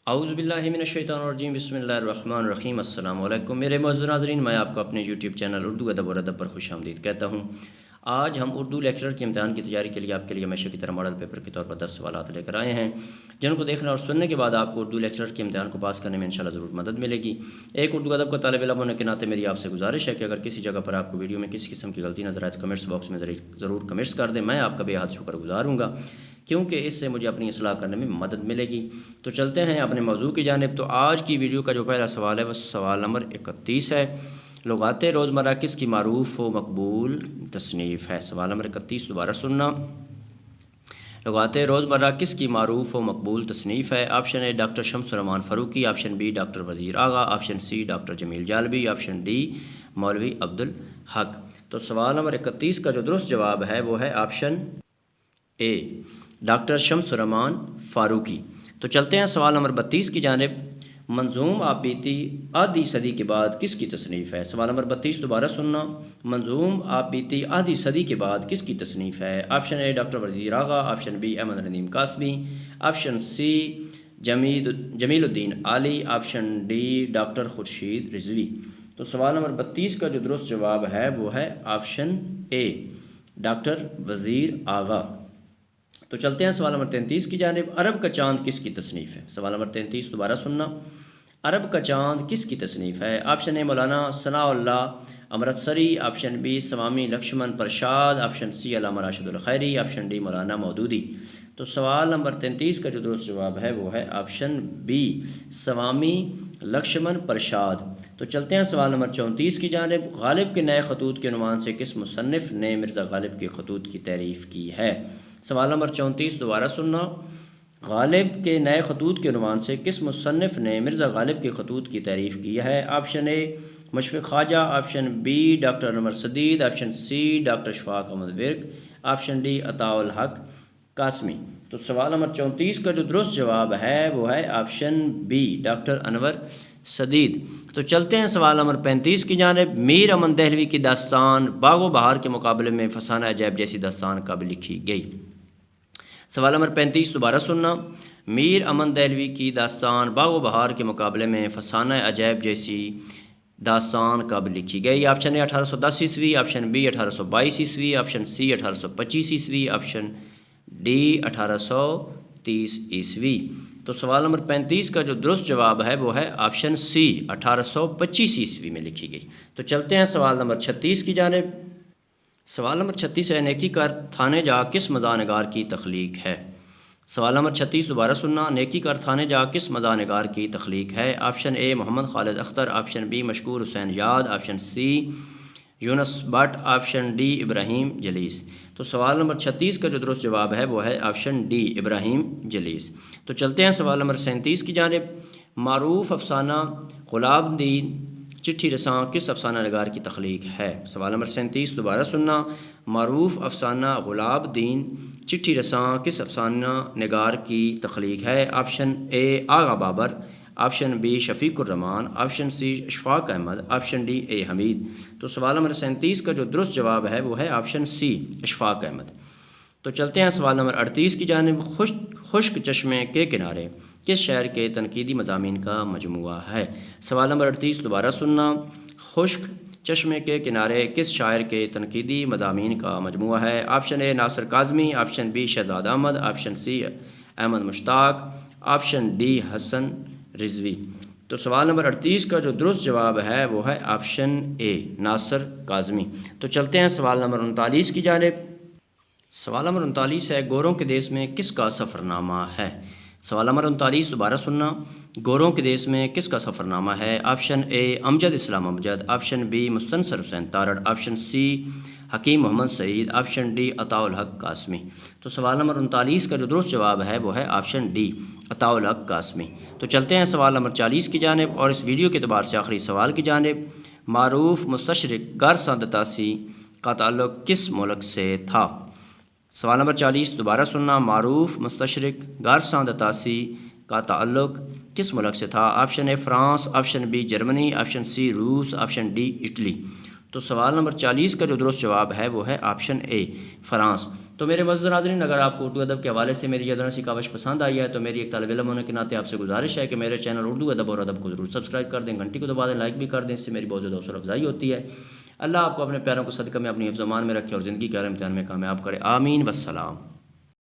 اعوذ باللہ من الشیطان الرجیم بسم اللہ الرحمن الرحیم السلام علیکم میرے معزز ناظرین، میں آپ کو اپنے یوٹیوب چینل اردو ادب اور ادب پر خوش آمدید کہتا ہوں۔ آج ہم اردو لیکچرر کے امتحان کی تیاری کے لیے آپ کے لیے ہمیشہ کی طرح ماڈل پیپر کے طور پر 10 سوالات لے کر آئے ہیں، جن کو دیکھنے اور سننے کے بعد آپ کو اردو لیکچرر کے امتحان کو پاس کرنے میں انشاءاللہ ضرور مدد ملے گی۔ ایک اردو ادب کا طالب علم ہونے کے ناطے میری آپ سے گزارش ہے کہ اگر کسی جگہ پر آپ کو ویڈیو میں کسی قسم کی غلطی نظر آئے تو کمنٹس باکس میں ضرور کمنٹس کر دیں، میں آپ کا بے حد شکر گزار ہوں گا، کیونکہ اس سے مجھے اپنی اصلاح کرنے میں مدد ملے گی۔ تو چلتے ہیں اپنے موضوع کی جانب۔ تو آج کی ویڈیو کا جو پہلا سوال ہے وہ سوال نمبر 31 ہے، لغات روزمرہ کس کی معروف و مقبول تصنیف ہے؟ سوال نمبر 31 دوبارہ سننا، لغات روزمرہ کس کی معروف و مقبول تصنیف ہے؟ Option A doctor Shams Rahman Farooqui, option B doctor Wazir Agha, option C doctor Jamil جالبی، option D مولوی عبدالحق۔ تو سوال نمبر 31 کا جو درست جواب ہے وہ ہے آپشن اے ڈاکٹر شمس الرحمان فاروقی۔ تو چلتے ہیں سوال نمبر 32 کی جانب، منظوم آپ بیتی آدھی صدی کے بعد کس کی تصنیف ہے؟ سوال نمبر 32 دوبارہ سننا، منظوم آپ بیتی آدھی صدی کے بعد کس کی تصنیف ہے؟ Option A doctor Wazir Agha, option B Ahmad Nadeem Qasmi, option C Jamil Uddin Aali, option D doctor Khurshid Rizvi. تو سوال نمبر 32 کا جو درست جواب ہے وہ ہے آپشن اے ڈاکٹر وزیر آغا۔ تو چلتے ہیں سوال نمبر 33 کی جانب، عرب کا چاند کس کی تصنیف ہے؟ سوال نمبر 33 دوبارہ سننا، عرب کا چاند کس کی تصنیف ہے؟ Option A Maulana Sana Ullah Amritsari, option B Swami Lakshman Prasad, option C Allama Rashid Alkhairi, option D Maulana Maududi. تو سوال نمبر 33 کا جو درست جواب ہے وہ ہے آپشن بی سوامی لکشمن پرشاد۔ تو چلتے ہیں سوال نمبر 34 کی جانب، غالب کے نئے خطوط کے عنوان سے کس مصنف نے مرزا غالب کے خطوط کی تعریف کی ہے؟ سوال نمبر 34 دوبارہ سننا، غالب کے نئے خطوط کے عنوان سے کس مصنف نے مرزا غالب کے خطوط کی تعریف کی ہے؟ Option A Mushfiq Khwaja, option B doctor Anwar Sadeed, option C doctor Ashfaq Ahmad Virk, option D Ata Ulhaq Qasmi. تو سوال نمبر 34 کا جو درست جواب ہے وہ ہے option B doctor Anwar Sadid. تو چلتے ہیں سوال نمبر 35 کی جانب، میر امن دہلوی کی داستان باغ و بہار کے مقابلے میں فسانہ عجائب جیسی داستان کب لکھی گئی؟ سوال نمبر 35 دوبارہ سننا، میر امن دہلوی کی داستان باغ و بہار کے مقابلے میں فسانہ عجائب جیسی داستان کب لکھی گئی؟ آپشن اے 1810 عیسوی، آپشن بی 1822 عیسوی، آپشن سی 1825 عیسوی، آپشن ڈی 1830 عیسوی۔ تو سوال نمبر 35 کا جو درست جواب ہے وہ ہے آپشن سی 1825 عیسوی میں لکھی گئی۔ تو چلتے ہیں سوال نمبر 36 کی جانب۔ سوال نمبر 36 ہے، نیکی کر تھانے جا کس مزاح نگار کی تخلیق ہے؟ سوال نمبر 36 دوبارہ سننا، نیکی کر تھانے جا کس مزاح نگار کی تخلیق ہے؟ Option A Muhammad Khalid Akhtar, option B Mashkoor Hussain Yaad, option C Younus Butt, option D Ibrahim Jalees. تو سوال نمبر 36 کا جو درست جواب ہے وہ ہے آپشن ڈی ابراہیم جلیس۔ تو چلتے ہیں سوال نمبر 37 کی جانب، معروف افسانہ غلام دین چٹھی رساں کس افسانہ نگار کی تخلیق ہے؟ سوال نمبر 37 دوبارہ سننا، معروف افسانہ غلام دین چٹھی رساں کس افسانہ نگار کی تخلیق ہے؟ Option A Agha Babar, option B Shafiq Urrahman, option C Ashfaq Ahmad, option D A Hameed. تو سوال نمبر 37 کا جو درست جواب ہے وہ ہے آپشن سی اشفاق احمد۔ تو چلتے ہیں سوال نمبر 38 کی جانب، خشک چشمے کے کنارے کس شاعر کے تنقیدی مضامین کا مجموعہ ہے؟ سوال نمبر 38 دوبارہ سننا، خشک چشمے کے کنارے کس شاعر کے تنقیدی مضامین کا مجموعہ ہے؟ Option A Nasir Kazmi, option B Shahzad Ahmad, option C Ahmad Mushtaq, option D Hasan Rizvi. تو سوال نمبر 38 کا جو درست جواب ہے وہ ہے آپشن اے ناصر کاظمی۔ تو چلتے ہیں سوال نمبر 39 کی جانب۔ سوال نمبر 39 ہے، گوروں کے دیس میں کس کا سفر نامہ ہے؟ سوال نمبر 39 دوبارہ سننا، گوروں کے دیس میں کس کا سفر نامہ ہے؟ آپشن اے امجد اسلام امجد، آپشن بی مستنصر حسین تارڑ، آپشن سی حکیم محمد سعید، آپشن ڈی عطاء الحق قاسمی۔ تو سوال نمبر 39 کا جو درست جواب ہے وہ ہے آپشن ڈی عطاء الحق قاسمی۔ تو چلتے ہیں سوال نمبر 40 کی جانب اور اس ویڈیو کے اعتبار سے آخری سوال کی جانب، معروف مستشرق گارساں دتاسی کا تعلق کس ملک سے تھا؟ سوال نمبر 40 دوبارہ سننا، معروف مستشرق گارساں دتاسی کا تعلق کس ملک سے تھا؟ Option A France, option B Germany, option C روس، آپشن ڈی اٹلی۔ تو سوال نمبر 40 کا جو درست جواب ہے وہ ہے آپشن اے فرانس۔ تو میرے معزز ناظرین، اگر آپ کو اردو ادب کے حوالے سے میری یہ ادنا سی کاوش پسند آئی ہے تو میری ایک طالب علم ہونے کے ناطے آپ سے گزارش ہے کہ میرے چینل اردو ادب اور ادب کو ضرور سبسکرائب کر دیں، گھنٹی کو دبا دیں، لائک بھی کر دیں، اس سے میری بہت زیادہ حوصلہ افزائی ہوتی ہے۔ اللہ آپ کو اپنے پیاروں کو صدقہ میں اپنی حفظ و امان میں رکھے اور زندگی کے ہر امتحان میں کامیاب کرے، آمین والسلام۔